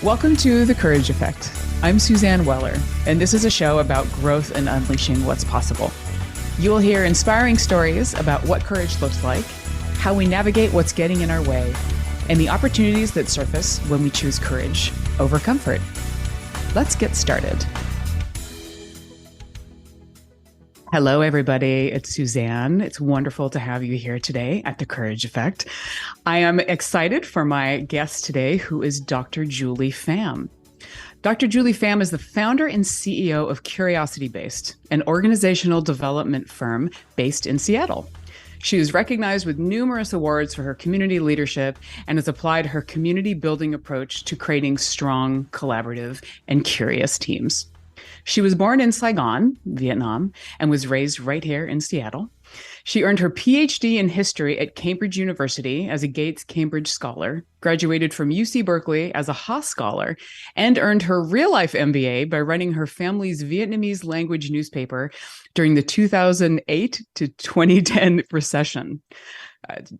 Welcome to The Courage Effect. I'm Suzanne Weller, and this is a show about growth and unleashing what's possible. You will hear inspiring stories about what courage looks like, how we navigate what's getting in our way, and the opportunities that surface when we choose courage over comfort. Let's get started. Hello, everybody. It's Suzanne. It's wonderful to have you here today at The Courage Effect. I am excited for my guest today, who is Dr. Julie Pham. Dr. Julie Pham is the founder and CEO of CuriosityBased, an organizational development firm based in Seattle. She is recognized with numerous awards for her community leadership and has applied her community building approach to creating strong, collaborative, and curious teams. She was born in Saigon, Vietnam, and was raised right here in Seattle. She earned her PhD in history at Cambridge University as a Gates Cambridge Scholar, graduated from UC Berkeley as a Haas Scholar, and earned her real-life MBA by running her family's Vietnamese language newspaper during the 2008 to 2010 recession.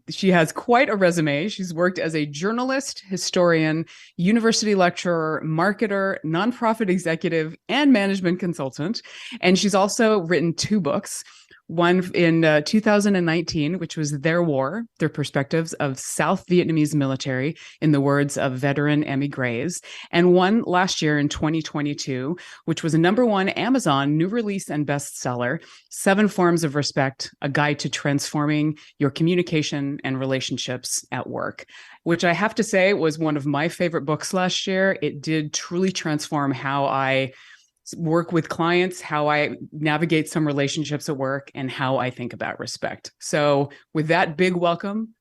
She has quite a resume. She's worked as a journalist, historian, university lecturer, marketer, nonprofit executive, and management consultant. And she's also written 2 books. One in 2019, which was Their War, Their Perspectives of South Vietnamese Military in the Words of Veteran-Émigrés, and one last year in 2022, which was a #1 Amazon new release and bestseller, 7 Forms of Respect, A Guide to Transforming Your Communication and Relationships at Work, which I have to say was one of my favorite books last year. It did truly transform how I work with clients, how I navigate some relationships at work, and how I think about respect. So with that big welcome,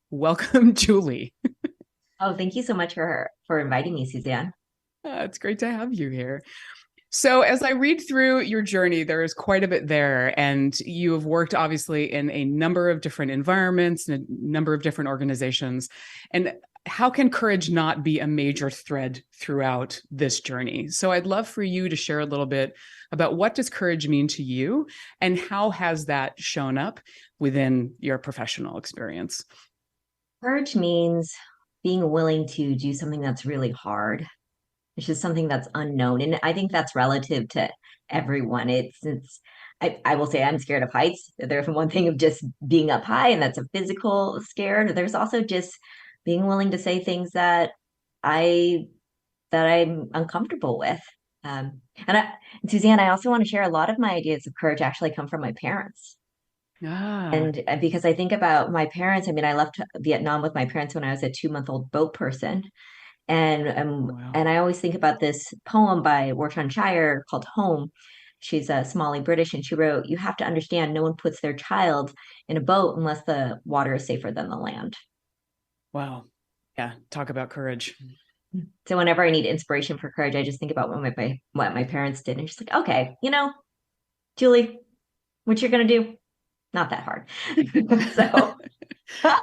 Julie. Oh, thank you so much for inviting me, Suzanne. It's great to have you here. So as I read through your journey, there is quite a bit there, and you have worked obviously in a number of different environments and a number of different organizations. And how can courage not be a major thread throughout this journey? So I'd love for you to share a little bit about what does courage mean to you and how has that shown up within your professional experience? Courage means being willing to do something that's really hard. It's just something that's unknown. And I think that's relative to everyone. I will say I'm scared of heights. There's one thing of just being up high, and that's a physical scared. There's also just being willing to say things that I'm uncomfortable with. Suzanne, I also want to share a lot of my ideas of courage actually come from my parents. And because I think about my parents, I mean, I left Vietnam with my parents when I was a 2-month-old boat person. Wow. And I always think about this poem by Wartan Shire called Home. She's a Somali British, and she wrote, "You have to understand no one puts their child in a boat unless the water is safer than the land." Wow. Yeah. Talk about courage. So whenever I need inspiration for courage, I just think about what my parents did. And just like, okay, Julie, what you're going to do, not that hard. So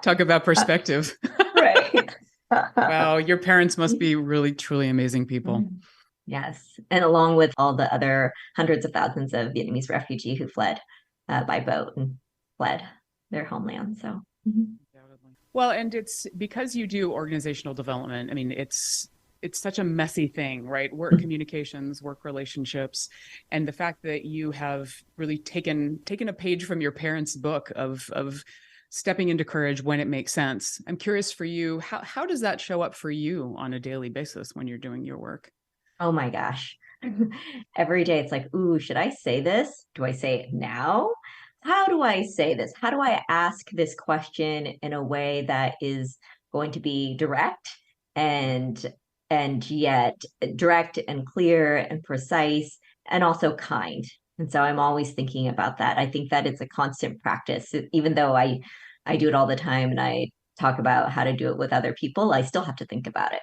talk about perspective. Right. Wow. Your parents must be really, truly amazing people. Yes. And along with all the other hundreds of thousands of Vietnamese refugees who fled by boat and fled their homeland. So. Well, and it's because you do organizational development. I mean, it's such a messy thing, right? Work communications, work relationships, and the fact that you have really taken a page from your parents' book of stepping into courage when it makes sense. I'm curious for you, how does that show up for you on a daily basis when you're doing your work? Oh my gosh. Every day it's like, ooh, should I say this? Do I say it now? How do I say this? How do I ask this question in a way that is going to be direct and yet direct and clear and precise and also kind? And so I'm always thinking about that. I think that it's a constant practice. Even though I do it all the time and I talk about how to do it with other people, I still have to think about it.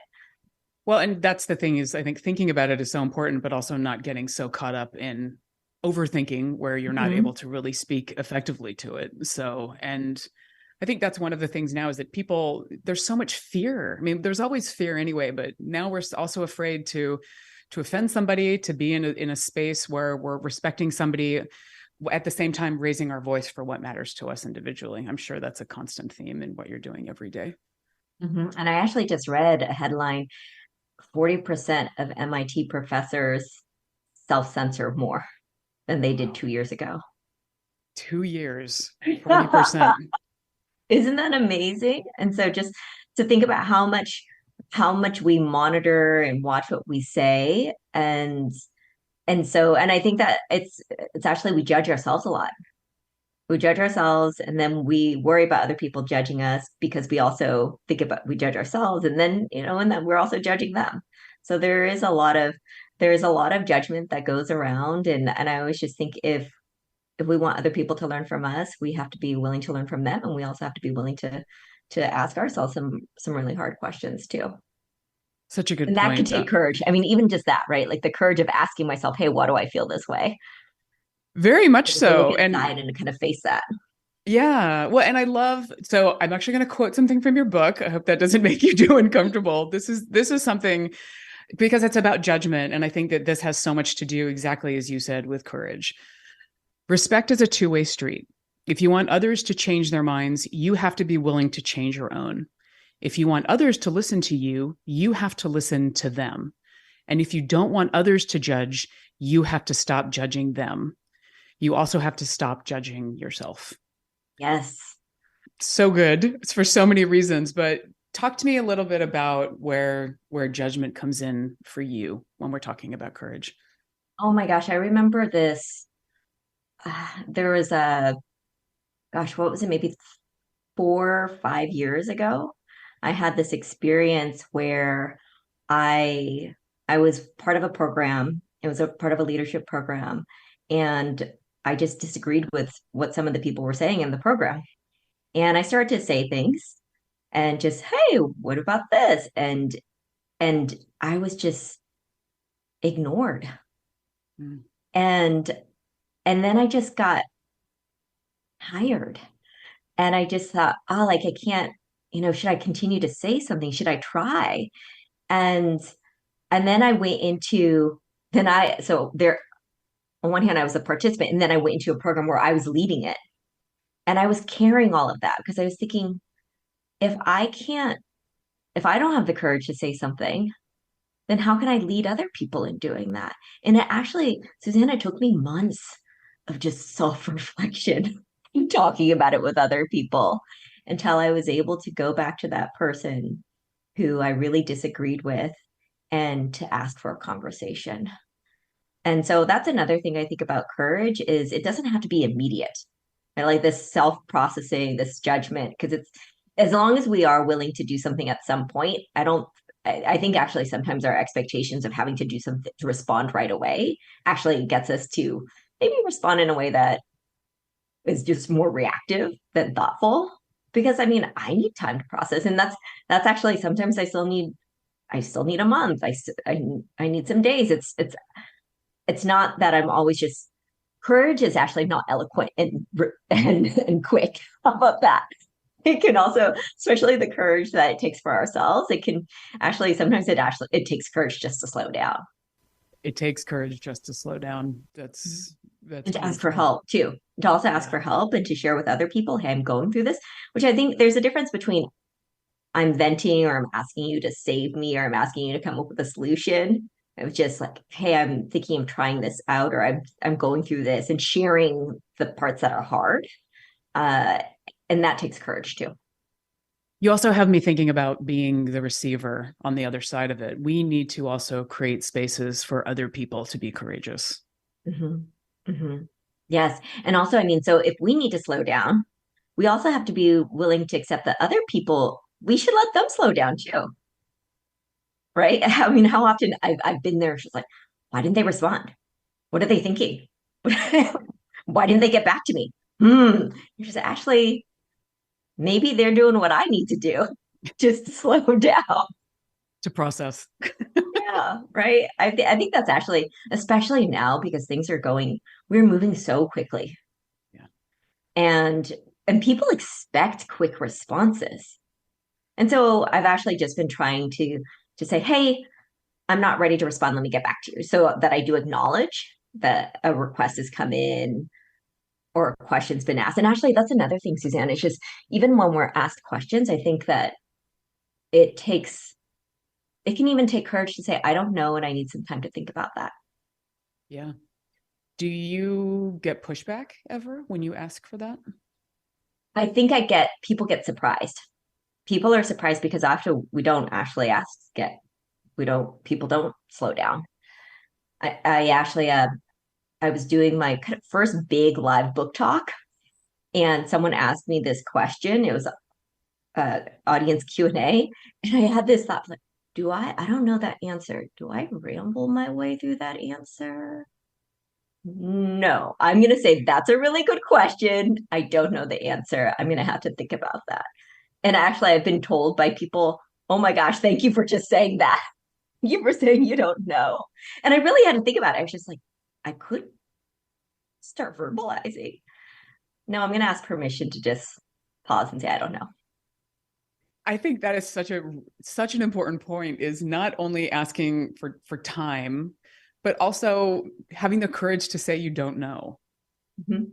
Well, and that's the thing is I think thinking about it is so important, but also not getting so caught up in overthinking where you're not able to really speak effectively to it. So, and I think that's one of the things now is that there's so much fear. I mean, there's always fear anyway, but now we're also afraid to offend somebody, to be in a space where we're respecting somebody, at the same time raising our voice for what matters to us individually. I'm sure that's a constant theme in what you're doing every day. And I actually just read a headline 40% of MIT professors self-censor more than they did Wow. 2 years ago. 2 years, 40%. Isn't that amazing? And so just to think about how much we monitor and watch what we say, and I think that it's actually we judge ourselves a lot. We judge ourselves, and then we worry about other people judging us because we also think about we judge ourselves, and then and then we're also judging them. So there is a lot of judgment that goes around, and I always just think if we want other people to learn from us, we have to be willing to learn from them, and we also have to be willing to ask ourselves some really hard questions too. Such a good And that could point. take courage. I mean, even just that, right? Like the courage of asking myself, "Hey, why do I feel this way?" Very much To look so. And inside and to kind of face that. yeah, well, and I love, so I'm actually going to quote something from your book. I hope that doesn't make you too uncomfortable. This is something because it's about judgment. And I think that this has so much to do, exactly as you said, with courage. Respect is a two-way street. If you want others to change their minds, you have to be willing to change your own. If you want others to listen to you, you have to listen to them. And if you don't want others to judge, you have to stop judging them. You also have to stop judging yourself. Yes. So good. It's for so many reasons, but talk to me a little bit about where judgment comes in for you when we're talking about courage. Oh my gosh, I remember this. There was what was it? Maybe 4 or 5 years ago. I had this experience where I I was part of a program. It was a part of a leadership program, and I just disagreed with what some of the people were saying in the program. And I started to say things and just, hey, what about this? And I was just ignored. Mm. And and then I just got tired. And I just thought, oh, like I can't, should I continue to say something? Should I try? And and then I went into then I so there on one hand I was a participant, and then I went into a program where I was leading it. And I was carrying all of that because I was thinking, if I can't, if I don't have the courage to say something, then how can I lead other people in doing that? And it actually, Susanna, it took me months of just self-reflection and talking about it with other people until I was able to go back to that person who I really disagreed with and to ask for a conversation. And so that's another thing I think about courage is it doesn't have to be immediate. I like this self-processing, this judgment, because it's as long as we are willing to do something at some point, I think actually sometimes our expectations of having to do something to respond right away actually gets us to maybe respond in a way that is just more reactive than thoughtful. Because I mean, I need time to process, and that's actually sometimes I still need a month. I need some days. It's not that I'm always just courage is actually not eloquent and quick. How about that? It can also, especially the courage that it takes for ourselves, it can actually sometimes it takes courage just to slow down It takes courage just to slow down. That's and to ask for beautiful. help too. To also ask Yeah. for help and to share with other people, hey, I'm going through this, which I think there's a difference between I'm venting or I'm asking you to save me or I'm asking you to come up with a solution. It was just like, hey, I'm thinking of trying this out or I'm going through this and sharing the parts that are hard. Uh, and that takes courage too. You also have me thinking about being the receiver on the other side of it. We need to also create spaces for other people to be courageous. Mm-hmm. Mm-hmm. Yes. And also, I mean, so if we need to slow down, we also have to be willing to accept that other people, we should let them slow down too. Right. I mean, how often I've been there, just like, why didn't they respond? What are they thinking? Why didn't they get back to me? You're just actually, maybe they're doing what I need to do just to slow down. To process. Yeah, right. I think that's actually, especially now because things are going, we're moving so quickly. Yeah. And and people expect quick responses. And so I've actually just been trying to say, hey, I'm not ready to respond. Let me get back to you. So that I do acknowledge that a request has come in or a question's been asked. And actually, that's another thing, Suzanne. It's just even when we're asked questions, I think that it takes it can even take courage to say, I don't know, and I need some time to think about that. Yeah. Do you get pushback ever when you ask for that? I think people get surprised. People are surprised because after we don't actually people don't slow down. I actually, I was doing my kind of first big live book talk, and someone asked me this question. It was audience Q&A, and I had this thought like, I don't know that answer. Do I ramble my way through that answer? No, I'm going to say that's a really good question. I don't know the answer. I'm going to have to think about that. And actually, I've been told by people, oh my gosh, thank you for just saying that. You were saying you don't know. And I really had to think about it. I was just like, I could start verbalizing. No, I'm going to ask permission to just pause and say, I don't know. I think that is such an important point, is not only asking for time, but also having the courage to say you don't know. Mm-hmm.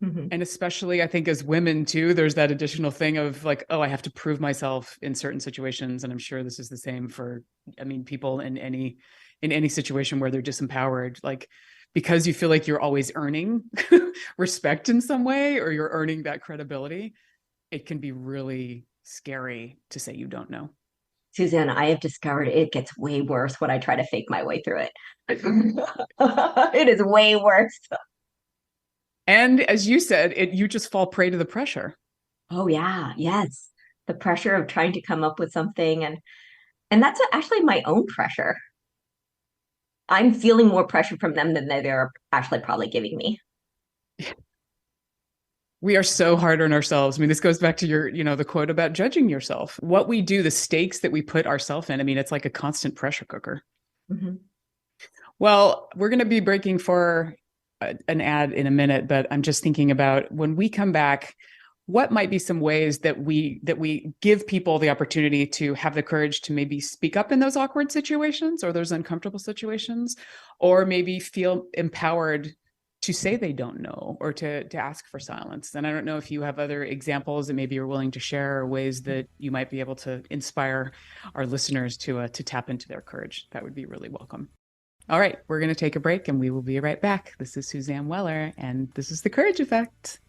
Mm-hmm. And especially, I think, as women too, there's that additional thing of like, oh, I have to prove myself in certain situations. And I'm sure this is the same for, I mean, people in any situation where they're disempowered, like, because you feel like you're always earning respect in some way, or you're earning that credibility, it can be really scary to say you don't know. Suzanne, I have discovered it gets way worse when I try to fake my way through it. It is way worse. And as you said, you just fall prey to the pressure. Oh yeah, yes. The pressure of trying to come up with something, and that's actually my own pressure. I'm feeling more pressure from them than they're actually probably giving me. We are so hard on ourselves. I mean, this goes back to the quote about judging yourself. What we do, the stakes that we put ourselves in, I mean, it's like a constant pressure cooker. Mm-hmm. Well, we're going to be breaking for an ad in a minute, but I'm just thinking about when we come back, what might be some ways that we give people the opportunity to have the courage to maybe speak up in those awkward situations or those uncomfortable situations, or maybe feel empowered to say they don't know, or to ask for silence. And I don't know if you have other examples that maybe you're willing to share, or ways that you might be able to inspire our listeners to tap into their courage. That would be really welcome. All right, we're going to take a break and we will be right back. This is Suzanne Weller, and this is The Courage Effect.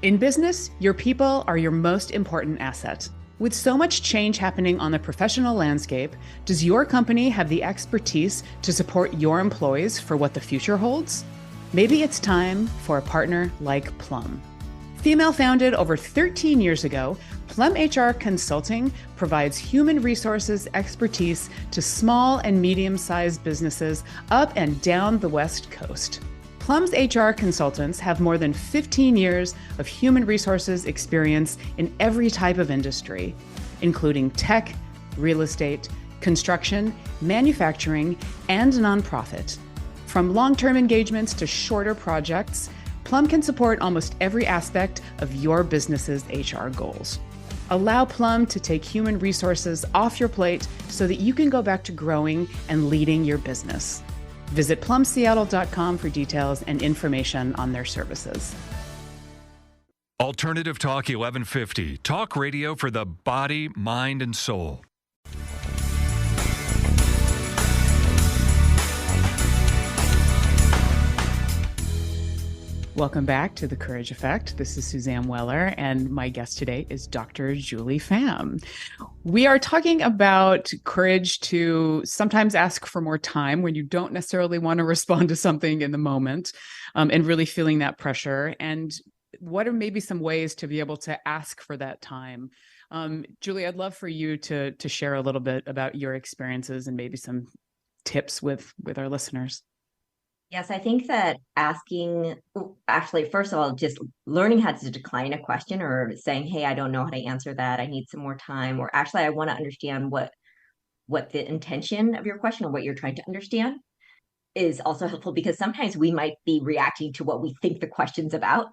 In business, your people are your most important asset. With so much change happening on the professional landscape, does your company have the expertise to support your employees for what the future holds? Maybe it's time for a partner like Plum. Female founded over 13 years ago, Plum HR Consulting provides human resources expertise to small and medium-sized businesses up and down the West Coast. Plum's HR consultants have more than 15 years of human resources experience in every type of industry, including tech, real estate, construction, manufacturing, and nonprofit. From long-term engagements to shorter projects, Plum can support almost every aspect of your business's HR goals. Allow Plum to take human resources off your plate so that you can go back to growing and leading your business. Visit plumseattle.com for details and information on their services. Alternative Talk 1150, talk radio for the body, mind, and soul. Welcome back to The Courage Effect. This is Suzanne Weller, and my guest today is Dr. Julie Pham. We are talking about courage to sometimes ask for more time when you don't necessarily want to respond to something in the moment, and really feeling that pressure. And what are maybe some ways to be able to ask for that time? Julie, I'd love for you to share a little bit about your experiences and maybe some tips with our listeners. Yes, I think that actually, first of all, just learning how to decline a question or saying, hey, I don't know how to answer that. I need some more time. Or actually, I want to understand what the intention of your question or what you're trying to understand is also helpful, because sometimes we might be reacting to what we think the question's about.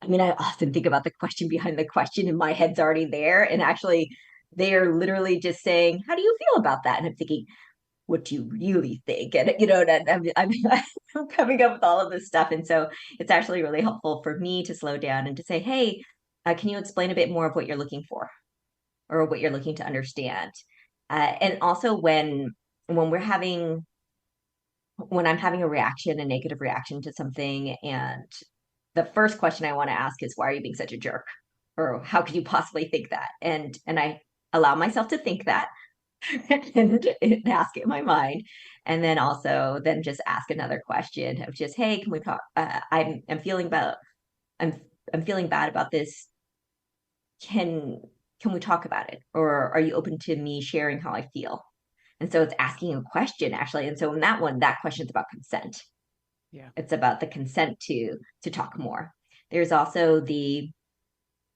I mean, I often think about the question behind the question and my head's already there. And actually, they are literally just saying, how do you feel about that? And I'm thinking, what do you really think? And, you know, and I'm coming up with all of this stuff. And so it's actually really helpful for me to slow down and to say, hey, can you explain a bit more of what you're looking for or what you're looking to understand? And also when I'm having a negative reaction to something, and the first question I want to ask is, why are you being such a jerk? Or how could you possibly think that? And I allow myself to think that and ask it in my mind. And then also then just ask another question of just, hey, can we talk? I'm feeling about, I'm feeling bad about this. Can we talk about it? Or are you open to me sharing how I feel? And so it's asking a question actually. And so in that one, that question is about consent. Yeah. It's about the consent to talk more. There's also the,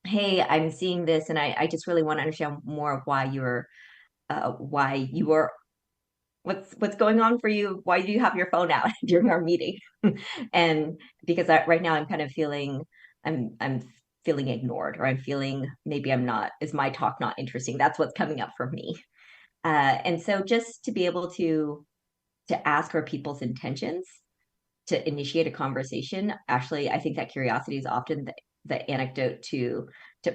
hey, I'm seeing this and I just really want to understand more of why you are what's going on for you. Why do you have your phone out during our meeting? And because right now I'm kind of feeling I'm feeling ignored, or I'm feeling maybe is my talk not interesting? That's what's coming up for me. And so just to be able to ask for people's intentions to initiate a conversation. Actually, I think that curiosity is often the antidote to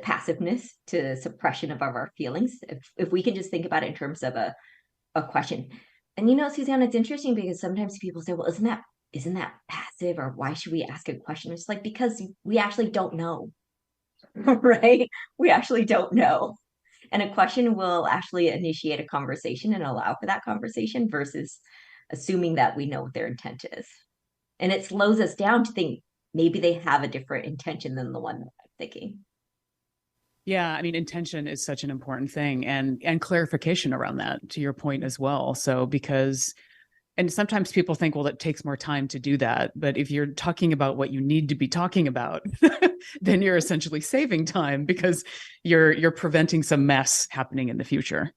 passiveness, to suppression of our feelings. If we can just think about it in terms of a question. And you know, Suzanne, it's interesting because sometimes people say, well, isn't that passive, or why should we ask a question? It's like, because we actually don't know. Right? We actually don't know. And a question will actually initiate a conversation and allow for that conversation versus assuming that we know what their intent is. And it slows us down to think maybe they have a different intention than the one that I'm thinking. Yeah, I mean, intention is such an important thing, and clarification around that, to your point as well. So and sometimes people think, well, it takes more time to do that. But if you're talking about what you need to be talking about, then you're essentially saving time because you're preventing some mess happening in the future.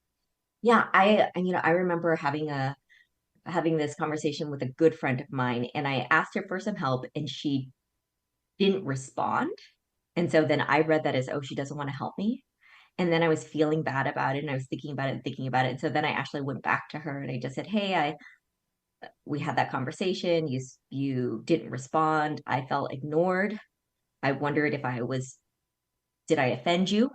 Yeah, I remember having this conversation with a good friend of mine, and I asked her for some help and she didn't respond. And so then I read that as, oh, she doesn't want to help me. And then I was feeling bad about it, and I was thinking about it and thinking about it. And so then I actually went back to her and I just said, hey, we had that conversation. You didn't respond. I felt ignored. I wondered did I offend you?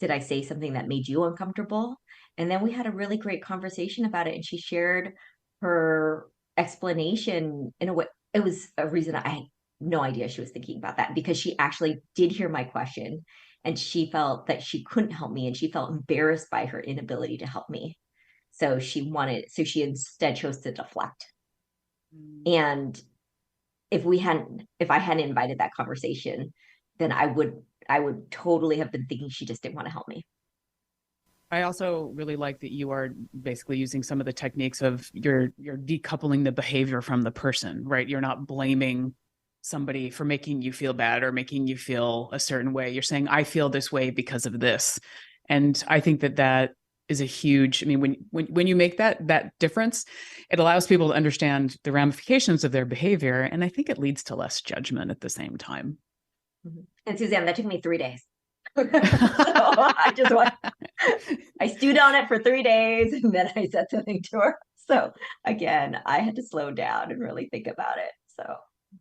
Did I say something that made you uncomfortable? And then we had a really great conversation about it. And she shared her explanation in a way. It was a reason I had no idea she was thinking about that, because she actually did hear my question and she felt that she couldn't help me, and she felt embarrassed by her inability to help me. So she instead chose to deflect. And if I hadn't invited that conversation, then I would totally have been thinking she just didn't want to help me. I also really like that you are basically using some of the techniques of you're decoupling the behavior from the person, right? You're not blaming somebody for making you feel bad or making you feel a certain way. You're saying, I feel this way because of this. And I think that is a huge, I mean, when you make that difference, it allows people to understand the ramifications of their behavior. And I think it leads to less judgment at the same time. And Suzanne, that took me 3 days. So I stewed on it for 3 days, and then I said something to her. So again, I had to slow down and really think about it. So,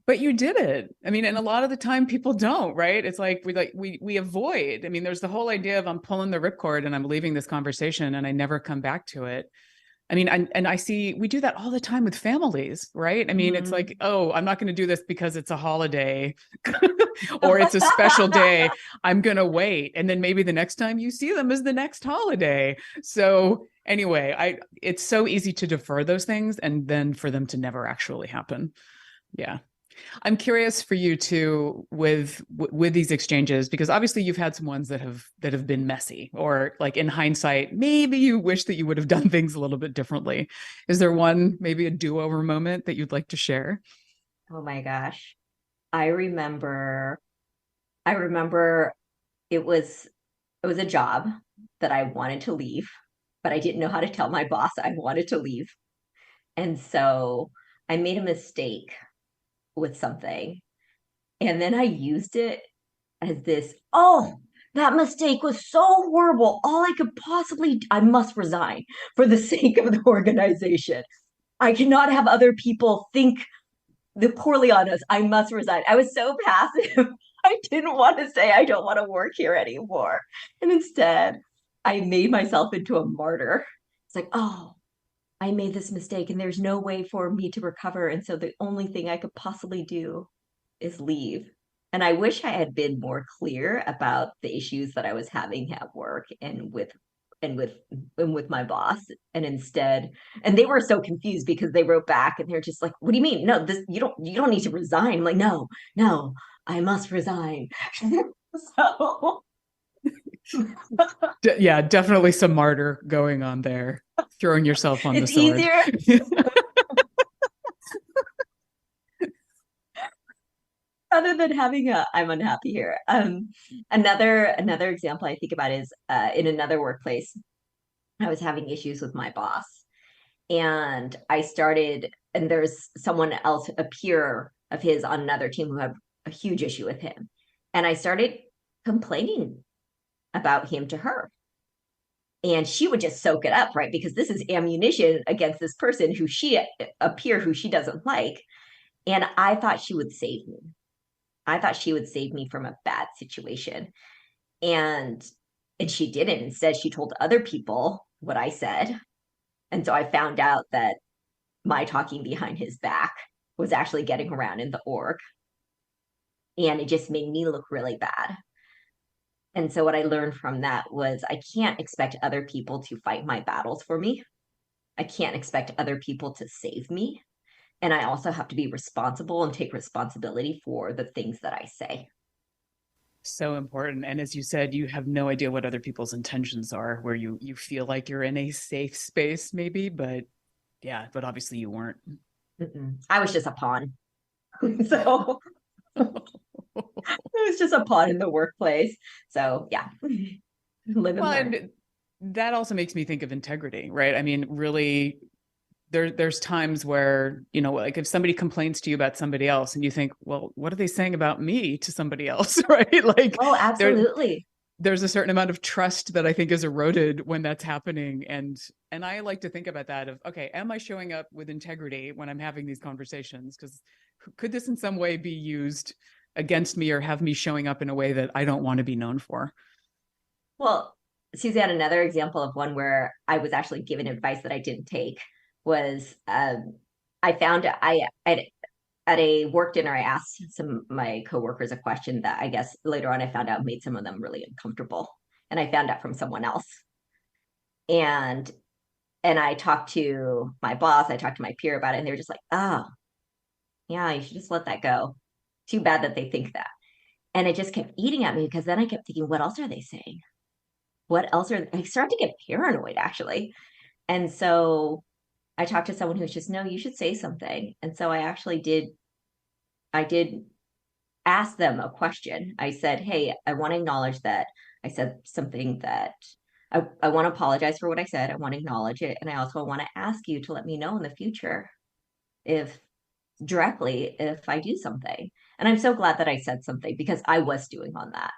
but you did it. I mean, and a lot of the time people don't, right? It's like we avoid. I mean, there's the whole idea of I'm pulling the ripcord and I'm leaving this conversation and I never come back to it. I mean, and I see we do that all the time with families, right? I mean, it's like, oh, I'm not going to do this because it's a holiday or it's a special day. I'm going to wait. And then maybe the next time you see them is the next holiday. So anyway, it's so easy to defer those things and then for them to never actually happen. Yeah. I'm curious for you too with these exchanges, because obviously you've had some ones that have been messy, or like in hindsight, maybe you wish that you would have done things a little bit differently. Is there one, maybe a do-over moment that you'd like to share? oh my gosh. I remember it was a job that I wanted to leave, but I didn't know how to tell my boss I wanted to leave. And so I made a mistake with something. And then I used it as this, oh, that mistake was so horrible. All I could possibly, I must resign for the sake of the organization. I cannot have other people think the poorly on us. I must resign. I was so passive. I didn't want to say I don't want to work here anymore. And instead, I made myself into a martyr. It's like, oh, I made this mistake and there's no way for me to recover. And so the only thing I could possibly do is leave. And I wish I had been more clear about the issues that I was having at work and with and with my boss. And instead, and they were so confused because they wrote back and they're just like, what do you mean? No, this you don't need to resign. I'm like, no, I must resign. So Yeah, definitely some martyr going on there, throwing yourself on the it's sword. easier rather than having a I'm unhappy here. Another example I think about is in another workplace. I was having issues with my boss, and and there's someone else, a peer of his on another team who had a huge issue with him. And I started complaining about him to her. And she would just soak it up, right? Because this is ammunition against this person a peer who she doesn't like. And I thought she would save me. I thought she would save me from a bad situation. And she didn't. Instead, she told other people what I said. And so I found out that my talking behind his back was actually getting around in the org. And it just made me look really bad. And so what I learned from that was I can't expect other people to fight my battles for me. I can't expect other people to save me. And I also have to be responsible and take responsibility for the things that I say. So important. And as you said, you have no idea what other people's intentions are, where you feel like you're in a safe space, maybe, but yeah, but obviously you weren't. I was just a pawn. So I was just a pawn in the workplace. So yeah. Live and learn. And that also makes me think of integrity, right? I mean, really, there's times where, like if somebody complains to you about somebody else and you think, well, what are they saying about me to somebody else, right? Like, oh, absolutely. There's a certain amount of trust that I think is eroded when that's happening. And I like to think about that of, okay, am I showing up with integrity when I'm having these conversations? Because could this in some way be used against me or have me showing up in a way that I don't want to be known for? Well, Suzanne, another example of one where I was actually given advice that I didn't take was I found at a work dinner, I asked some of my coworkers a question that I guess later on I found out made some of them really uncomfortable. And I found out from someone else. And I talked to my boss, I talked to my peer about it, and they were just like, oh, yeah, you should just let that go. Too bad that they think that. And it just kept eating at me because then I kept thinking, what else are they saying? I started to get paranoid actually. And so I talked to someone who was just, no, you should say something. And so I did ask them a question. I said, hey, I want to acknowledge that I said something that I want to apologize for what I said. I want to acknowledge it. And I also want to ask you to let me know in the future if I do something. And I'm so glad that I said something because I was doing on that.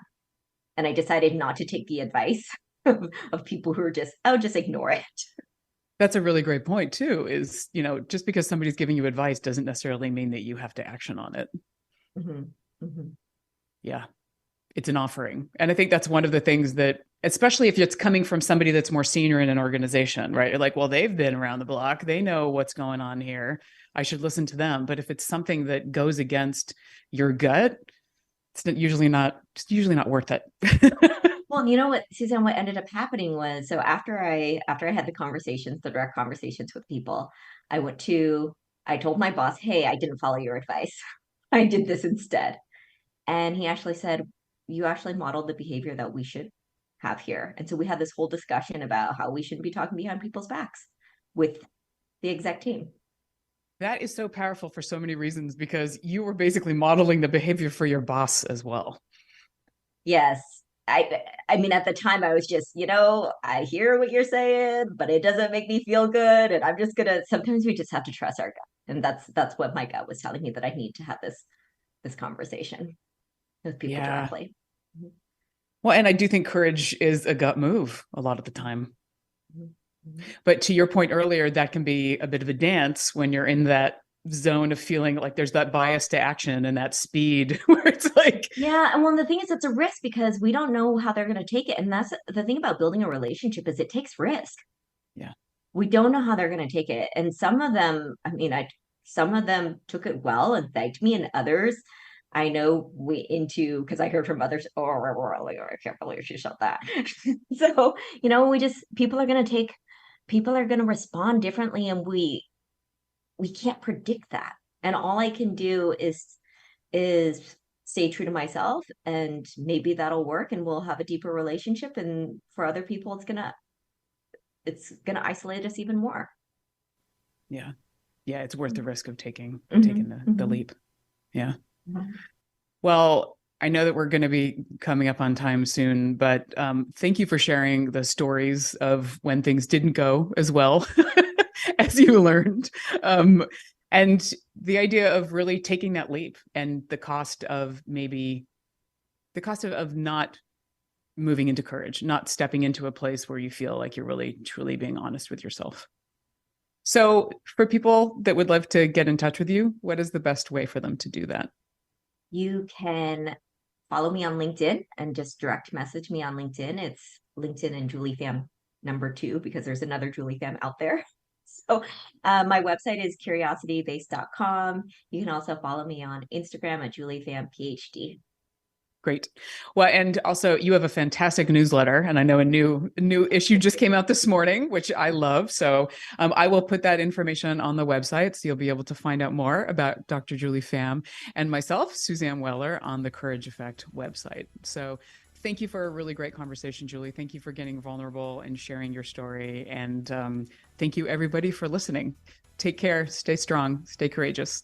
And I decided not to take the advice of people who are just ignore it. That's a really great point too, is, just because somebody's giving you advice doesn't necessarily mean that you have to action on it. Mm-hmm. Mm-hmm. Yeah. It's an offering. And I think that's one of the things that, especially if it's coming from somebody that's more senior in an organization, right? You're like, well, they've been around the block. They know what's going on here. I should listen to them. But if it's something that goes against your gut, it's usually not worth it. Well, you know what, Suzanne, what ended up happening was, so after I had the direct conversations with people, I told my boss, hey, I didn't follow your advice. I did this instead. And he actually said, you actually modeled the behavior that we should have here. And so we had this whole discussion about how we shouldn't be talking behind people's backs with the exec team. That is so powerful for so many reasons because you were basically modeling the behavior for your boss as well. Yes. I mean, at the time I was just, I hear what you're saying, but it doesn't make me feel good. And I'm just sometimes we just have to trust our gut. And that's what my gut was telling me, that I need to have this conversation with people directly. Well, and I do think courage is a gut move a lot of the time. Mm-hmm. But to your point earlier, that can be a bit of a dance when you're in that zone of feeling like there's that bias to action and that speed where it's like, Yeah, and well, the thing is, it's a risk because we don't know how they're going to take it, and that's the thing about building a relationship is it takes risk. yeah, We don't know how they're going to take it, and some of them, I mean, some of them took it well and thanked me, and others, I know because I heard from others, oh, I can't believe she said that. So, we just people are going to respond differently, and we can't predict that. And all I can do is stay true to myself, and maybe that'll work and we'll have a deeper relationship, and for other people it's gonna isolate us even more. yeah, yeah. It's worth the risk of taking Mm-hmm. the leap. Yeah. Mm-hmm. Well, I know that we're going to be coming up on time soon, but thank you for sharing the stories of when things didn't go as well as you learned. And the idea of really taking that leap and the cost of not moving into courage, not stepping into a place where you feel like you're really, truly being honest with yourself. So for people that would love to get in touch with you, what is the best way for them to do that? You can follow me on LinkedIn and just direct message me on LinkedIn. It's LinkedIn and Julie Pham #2 because there's another Julie Pham out there. So my website is curiositybased.com. You can also follow me on Instagram at Julie Pham PhD. Great. Well, and also you have a fantastic newsletter, and I know a new issue just came out this morning, which I love. So I will put that information on the website, so you'll be able to find out more about Dr. Julie Pham and myself, Suzanne Weller, on the Courage Effect website. So thank you for a really great conversation, Julie. Thank you for getting vulnerable and sharing your story. And thank you, everybody, for listening. Take care, stay strong, stay courageous.